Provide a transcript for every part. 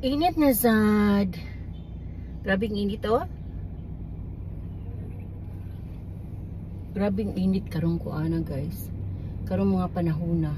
Init na sad. Grabing init oh. Grabing init karong kuana guys. Karong mga panahon na.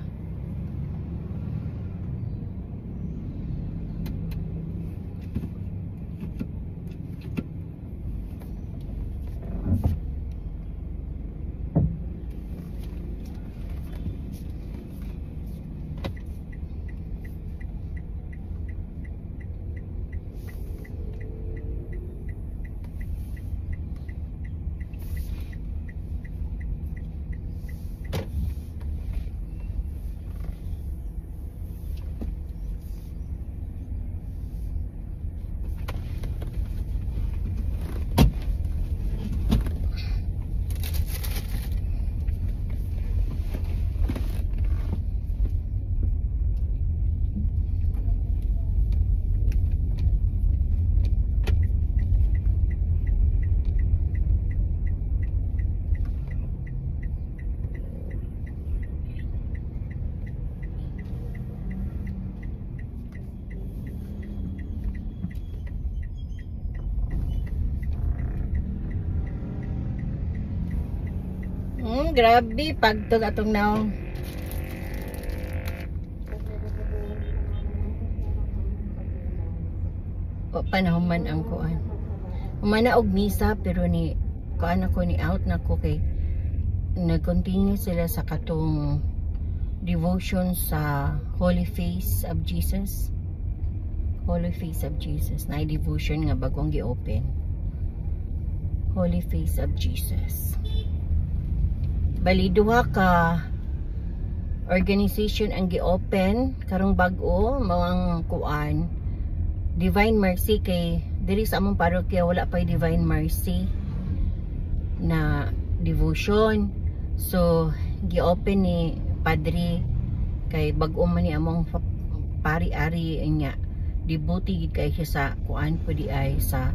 Grabe pagtog atong naong. O panahon man ang kuan. Humana og misa pero ni kuan ako ni out na ko kay nag-continue sila sa katong devotion sa Holy Face of Jesus. Holy Face of Jesus. Na devotion nga bagong gi-open. Holy Face of Jesus. Bali duha ka organization ang gi-open karong bag-o mawang kuan Divine Mercy kay diri sa among parokya wala pay Divine Mercy na devotion. So gi-open ni Padre kay bag-o man ni among pari-ari nya dibuti gid kay siya sa kuan pudi ay sa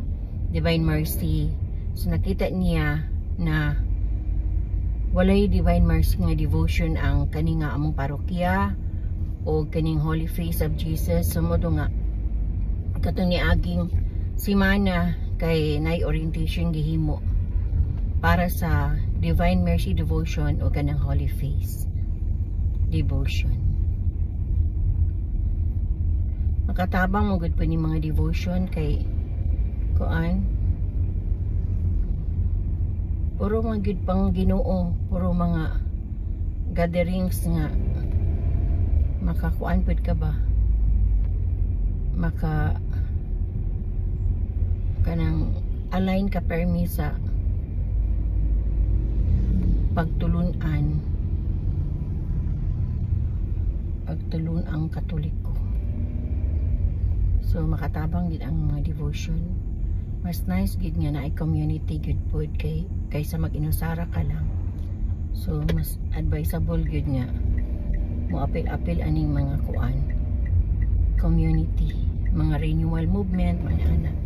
Divine Mercy. So nakita niya na walay Divine Mercy nga devotion ang kani nga among parokya o kaning Holy Face of Jesus. Sumodo nga katong niaging simana kay nay orientation gihimo para sa Divine Mercy devotion o kanang Holy Face devotion. Makatabang mo gud po ni mga devotion kay kuan puro mga gid pang Ginoo, puro mga gatherings nga makakuan pud ka ba maka kanang align ka permi sa pagtulun ang Katoliko. So makatabang gid ang mga devotion. Mas nice gid nga na ay community good food kaysa mag-inusara ka lang. So mas advisable gid nga mo apil-apil aning mga kuan community, mga renewal movement, mga anak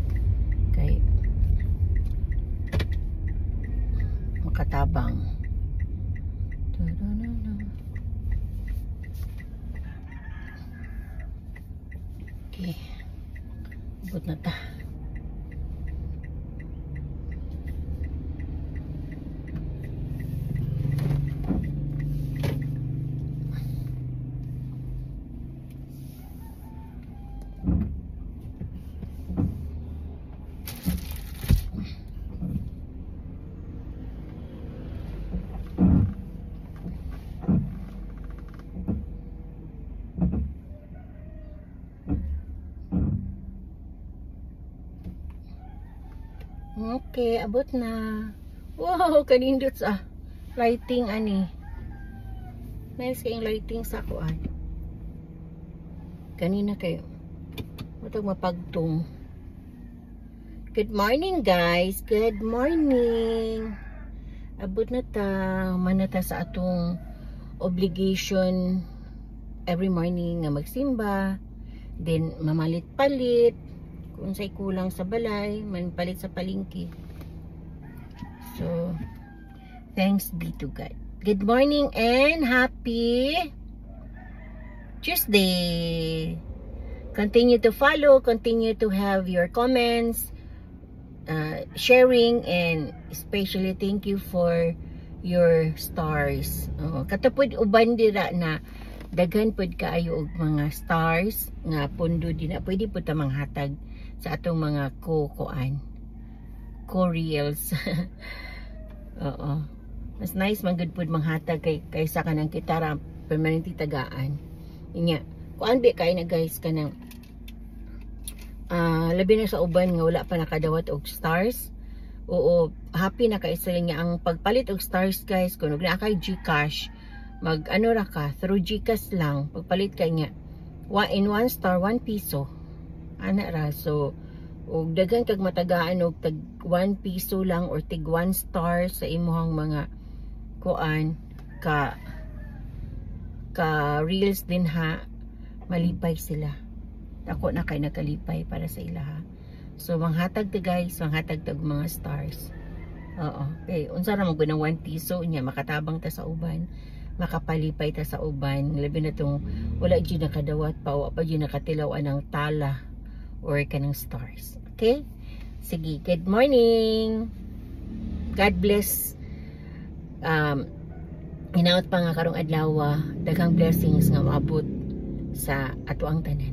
kay makatabang. Okay, abot na ta. Okay, abot na. Wow, kanindot sa lighting ani. Nice kayong lighting sa kuan. Kanina kayo. Matag mapagtong. Good morning guys. Good morning. Abot na ta. Manata sa atong obligation every morning nga magsimba. Then mamalit-palit. Kung sa'y kulang sa balay, manpalit sa palingki. So, thanks be to God. Good morning and happy Tuesday. Continue to follow, continue to have your comments, sharing, and especially thank you for your stars. Katapod uban dira na daghan pod kaayo og mga stars nga pundo din na pwede po ta manghatag sa atong mga co-reels. Oo. Mas nice man gud pod manghatag kaysa kanang kitara permanente tagaan. Inya, kuan bi kay na guys kanang labi na sa uban nga wala pa nakadawat og stars. Oo, happy na kay sila niya ang pagpalit og stars guys. Kung na kay GCash, mag ano ra ka through GCash lang pagpalit kay niya 1 star 1 piso ana ra. So og daghan kag matagaan og tag 1 piso lang or tig 1 star sa imuhang mga kuan ka reels din ha, malipay sila. Ako na kay nakalipay para sa ila ha. So manghatag ta guys, manghatag ta og mga stars. Oo. Okay, unsa ra mo gunang 1 piso nya makatabang ta sa uban, makapalipay ta sa uban, labi na tong wala gyud nakadawat pa o pa gyud nakatilaw ang tala or kanang stars. Okay? Sige, good morning. God bless. Hinaot pa nga karong adlaw, daghang blessings nga maabot sa ato ang tanan.